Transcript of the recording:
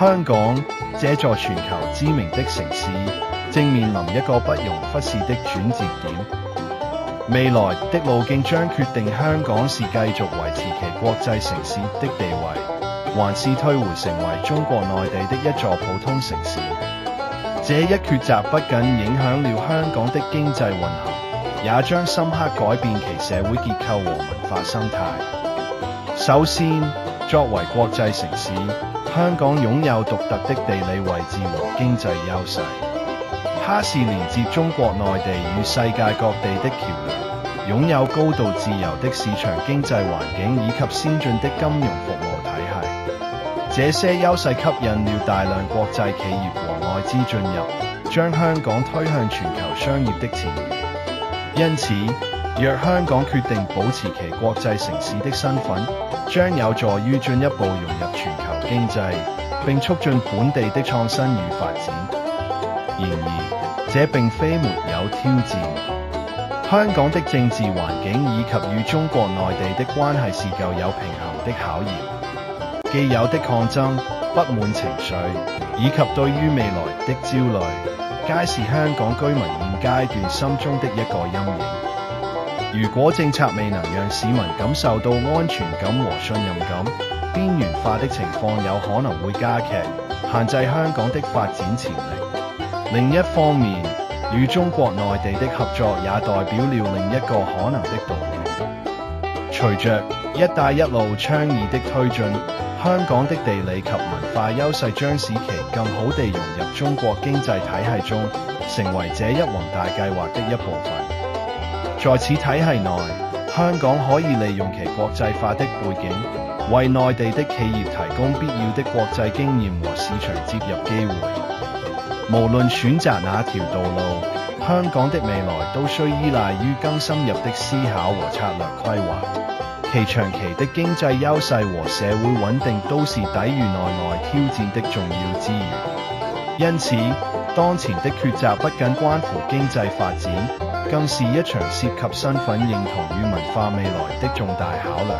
香港這座全球知名的城市，正面臨一個不容忽視的轉折點。未來的路徑將決定香港是繼續維持其國際城市的地位，還是退回成為中國內地的一座普通城市。這一抉擇不僅影響了香港的經濟運行，也將深刻改變其社會結構和文化生態。首先，作為國際城市，香港擁有獨特的地理位置和經濟優勢。它是連接中國內地與世界各地的橋樑，擁有高度自由的市場經濟環境以及先進的金融服務體系。這些優勢吸引了大量國際企業和外資進入，將香港推向全球商業的前沿。因此，若香港決定保持其國際城市的身份，將有助於進一步融入全球經濟，並促進本地的創新與發展。然而，這並非沒有挑戰。香港的政治環境以及與中國內地的關係是夠有平衡的考驗。既有的抗爭、不滿情緒，以及對於未來的焦慮，皆是香港居民現階段心中的一個陰影。如果政策未能讓市民感受到安全感和信任感，邊緣化的情況有可能會加劇，限制香港的發展潛力。另一方面，與中國內地的合作也代表了另一個可能的道路。隨着「一帶一路」倡議的推進，香港的地理及文化優勢將使其更好地融入中國經濟體系中，成為這一宏大計劃的一部分。在此體系內，香港可以利用其國際化的背景，為內地的企業提供必要的國際經驗和市場接入機會。無論選擇哪條道路，香港的未來都需依賴於更深入的思考和策略規劃。其長期的經濟優勢和社會穩定都是抵禦內外挑戰的重要資源。因此，當前的抉擇不僅關乎經濟發展，更是一場涉及身份認同與文化未來的重大考量。